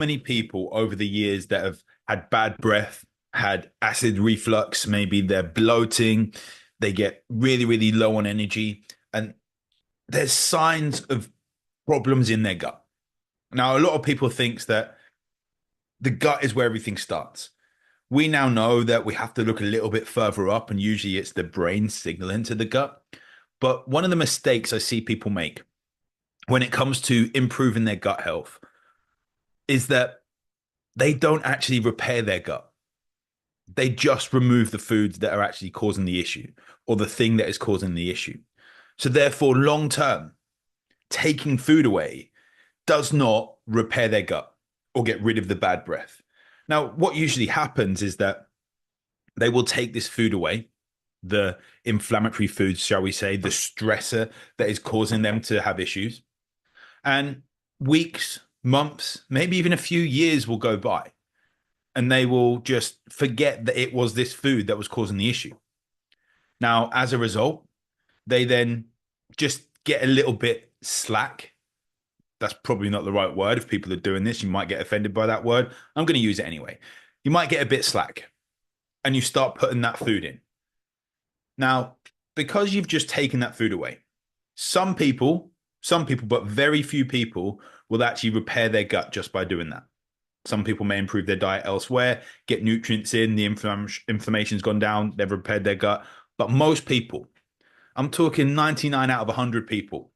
many people over the years that have had bad breath, had acid reflux, maybe they're bloating, they get really, really low on energy, and there's signs of problems in their gut. Now, a lot of people think that the gut is where everything starts. We now know that we have to look a little bit further up, and usually it's the brain signaling to the gut. But one of the mistakes I see people make when it comes to improving their gut health is that they don't actually repair their gut. They just remove the foods that are actually causing the issue or the thing that is causing the issue. So, therefore, long term, taking food away does not repair their gut or get rid of the bad breath. Now, what usually happens is that they will take this food away, the inflammatory foods, shall we say, the stressor that is causing them to have issues. And weeks, months, maybe even a few years will go by, and they will just forget that it was this food that was causing the issue. Now, as a result, they then just get a little bit slack. That's probably not the right word. If people are doing this, you might get offended by that word. I'm going to use it anyway. You might get a bit slack and you start putting that food in. Now, because you've just taken that food away, some people, but very few people will actually repair their gut just by doing that. Some people may improve their diet elsewhere, get nutrients in, the inflammation's gone down, they've repaired their gut. But most people, I'm talking 99 out of 100 people,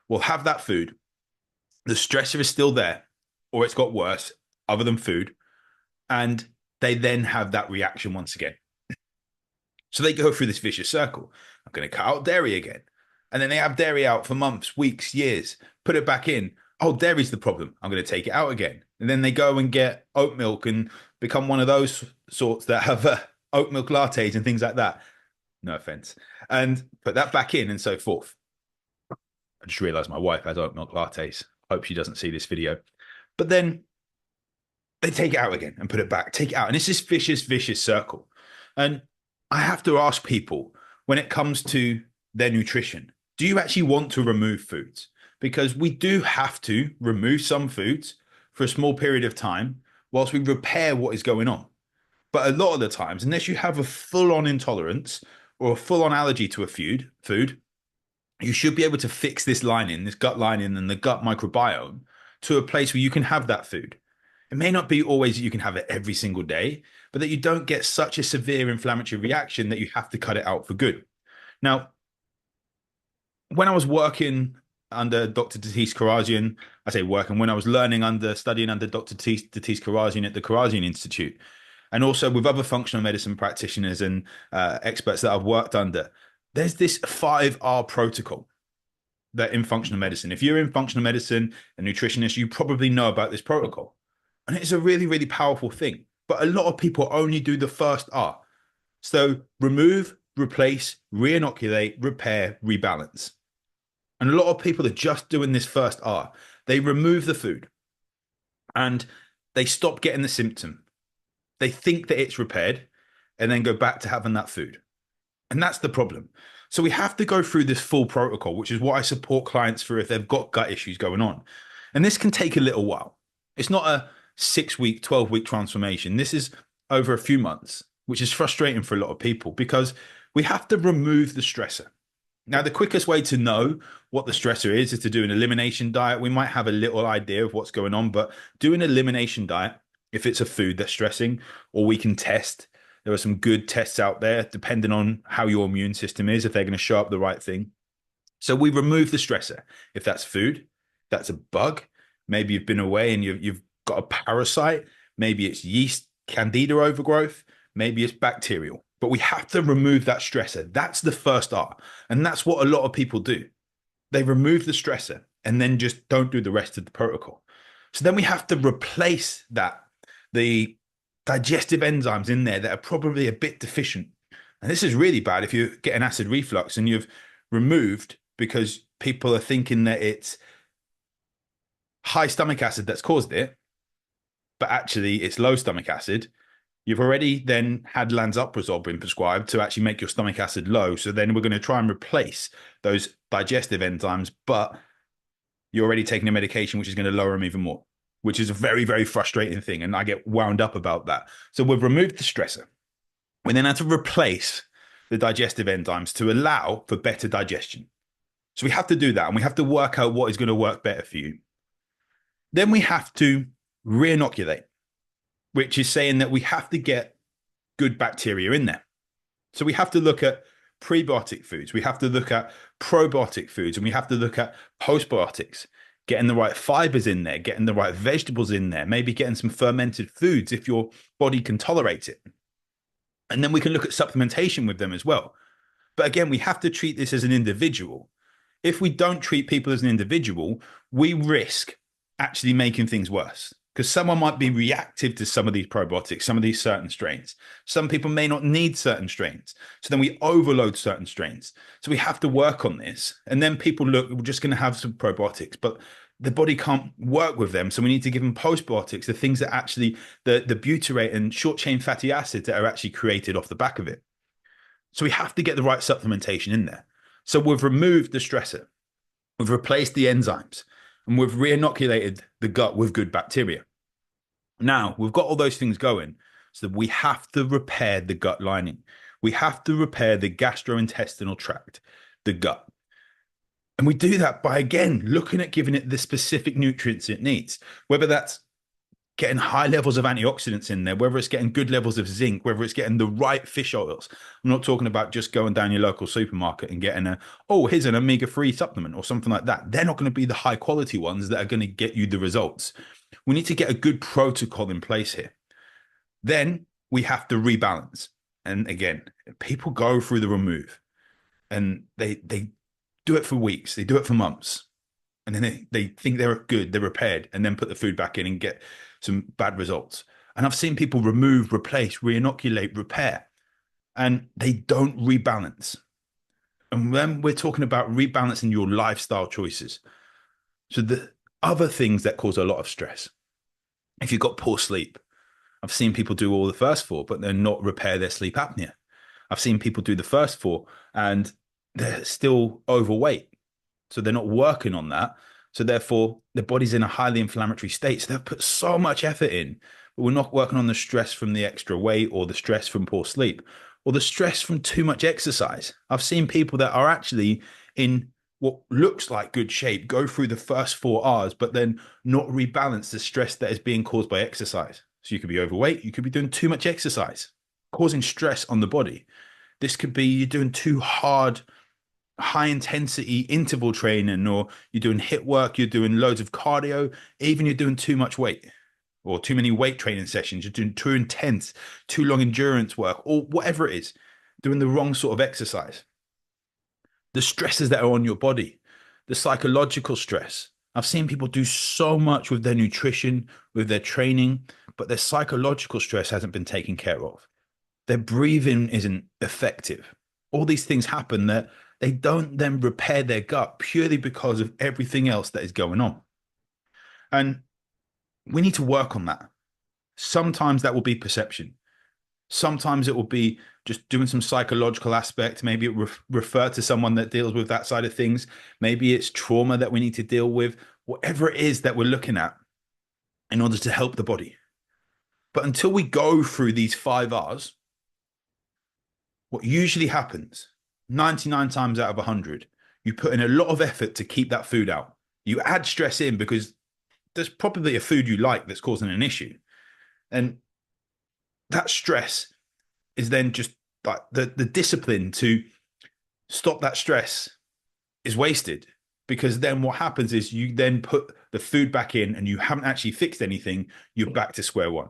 will have that food. The stressor is still there, or it's got worse, other than food. And they then have that reaction once again. So they go through this vicious circle. I'm going to cut out dairy again. And then they have dairy out for months, weeks, years, put it back in. Oh, dairy's the problem. I'm going to take it out again. And then they go and get oat milk and become one of those sorts that have oat milk lattes and things like that. No offense. And put that back in and so forth. I just realized my wife has oat milk lattes. Hope she doesn't see this video. But then they take it out again and put it back, take it out. And it's this vicious, vicious circle. And I have to ask people when it comes to their nutrition, do you actually want to remove foods? Because we do have to remove some foods for a small period of time whilst we repair what is going on. But a lot of the times, unless you have a full-on intolerance or a full-on allergy to a food, you should be able to fix this lining, this gut lining and the gut microbiome to a place where you can have that food. It may not be always that you can have it every single day, but that you don't get such a severe inflammatory reaction that you have to cut it out for good. Now, when I was working under Dr. Tatis Karazian, I say working, when I was studying under Dr. Tatis Karazian at the Karazian Institute, and also with other functional medicine practitioners and experts that I've worked under, there's this 5R protocol that in functional medicine. If you're in functional medicine, a nutritionist, you probably know about this protocol. And it's a really, really powerful thing. But a lot of people only do the first R. So remove, replace, re-inoculate, repair, rebalance. And a lot of people are just doing this first R. They remove the food and they stop getting the symptom. They think that it's repaired and then go back to having that food. And that's the problem. So we have to go through this full protocol, which is what I support clients for if they've got gut issues going on. And this can take a little while. It's not a 6-week, 12-week transformation. This is over a few months, which is frustrating for a lot of people because we have to remove the stressor. Now, the quickest way to know what the stressor is to do an elimination diet. We might have a little idea of what's going on, but do an elimination diet if it's a food that's stressing, or we can test. There are some good tests out there, depending on how your immune system is, if they're going to show up the right thing. So we remove the stressor. If that's food, that's a bug. Maybe you've been away and you've got a parasite. Maybe it's yeast, candida overgrowth. Maybe it's bacterial. But we have to remove that stressor. That's the first R. And that's what a lot of people do. They remove the stressor and then just don't do the rest of the protocol. So then we have to replace that, the digestive enzymes in there that are probably a bit deficient. And this is really bad if you get an acid reflux and you've removed because people are thinking that it's high stomach acid that's caused it, but actually it's low stomach acid. You've already then had lansoprazole being prescribed to actually make your stomach acid low. So then we're going to try and replace those digestive enzymes, but you're already taking a medication which is going to lower them even more. which is a very, very frustrating thing. And I get wound up about that. So we've removed the stressor. We then had to replace the digestive enzymes to allow for better digestion. So we have to do that, and we have to work out what is going to work better for you. Then we have to re-inoculate, which is saying that we have to get good bacteria in there. So we have to look at prebiotic foods, we have to look at probiotic foods, and we have to look at postbiotics, getting the right fibers in there, getting the right vegetables in there, maybe getting some fermented foods if your body can tolerate it. And then we can look at supplementation with them as well. But again, we have to treat this as an individual. If we don't treat people as an individual, we risk actually making things worse, because someone might be reactive to some of these probiotics, some of these certain strains. Some people may not need certain strains. So then we overload certain strains. So we have to work on this. And then people look, we're just going to have some probiotics, but the body can't work with them. So we need to give them postbiotics, the things that actually, the butyrate and short chain fatty acids that are actually created off the back of it. So we have to get the right supplementation in there. So we've removed the stressor, we've replaced the enzymes, and we've re-inoculated the gut with good bacteria. Now we've got all those things going, so we have to repair the gut lining. We have to repair the gastrointestinal tract, the gut. And we do that by, again, looking at giving it the specific nutrients it needs, whether that's getting high levels of antioxidants in there, whether it's getting good levels of zinc, whether it's getting the right fish oils. I'm not talking about just going down your local supermarket and getting here's an omega-3 supplement or something like that. They're not going to be the high quality ones that are going to get you the results. We need to get a good protocol in place here. Then we have to rebalance. And again, people go through the remove and they do it for weeks, they do it for months. And then they think they're good, they're repaired, and then put the food back in and get some bad results. And I've seen people remove, replace, re-inoculate, repair, and they don't rebalance. And when we're talking about rebalancing your lifestyle choices, so the other things that cause a lot of stress, if you've got poor sleep, I've seen people do all the first four, but then not repair their sleep apnea. I've seen people do the first four and they're still overweight. So they're not working on that. So therefore, the body's in a highly inflammatory state. So they've put so much effort in, but we're not working on the stress from the extra weight or the stress from poor sleep or the stress from too much exercise. I've seen people that are actually in what looks like good shape go through the first 4 hours, but then not rebalance the stress that is being caused by exercise. So you could be overweight, you could be doing too much exercise, causing stress on the body. This could be you're doing too hard, high intensity interval training, or you're doing HIIT work, you're doing loads of cardio, even you're doing too much weight or too many weight training sessions, you're doing too intense, too long endurance work, or whatever it is, doing the wrong sort of exercise. The stresses that are on your body, the psychological stress. I've seen people do so much with their nutrition, with their training, but their psychological stress hasn't been taken care of. Their breathing isn't effective. All these things happen that they don't then repair their gut purely because of everything else that is going on. And we need to work on that. Sometimes that will be perception. Sometimes it will be just doing some psychological aspect. Maybe it refer to someone that deals with that side of things. Maybe it's trauma that we need to deal with, whatever it is that we're looking at in order to help the body. But until we go through these 5 R's, what usually happens 99 times out of 100, you put in a lot of effort to keep that food out. You add stress in because there's probably a food you like that's causing an issue. And that stress is then just like the discipline to stop that stress is wasted, because then what happens is you then put the food back in and you haven't actually fixed anything. You're back to square one.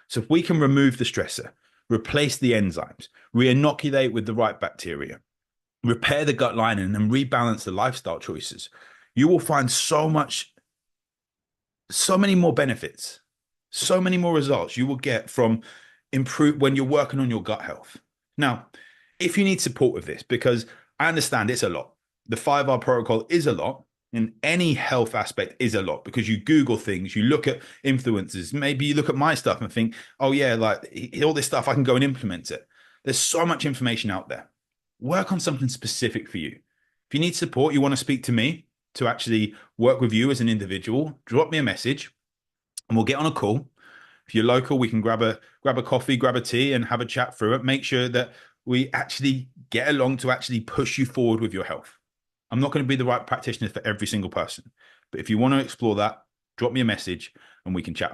So if we can remove the stressor, replace the enzymes, re-inoculate with the right bacteria, repair the gut lining, and rebalance the lifestyle choices, you will find so many more benefits, so many more results you will get from improve when you're working on your gut health. Now, if you need support with this, because I understand it's a lot, the 5R protocol is a lot, and any health aspect is a lot, because you Google things, you look at influencers, maybe you look at my stuff and think, oh yeah, like all this stuff, I can go and implement it. There's so much information out there. Work on something specific for you. If you need support, you want to speak to me to actually work with you as an individual, drop me a message. and we'll get on a call. If you're local, we can grab a coffee, grab a tea, and have a chat through it. Make sure that we actually get along to actually push you forward with your health. I'm not going to be the right practitioner for every single person, but if you want to explore that, drop me a message and we can chat.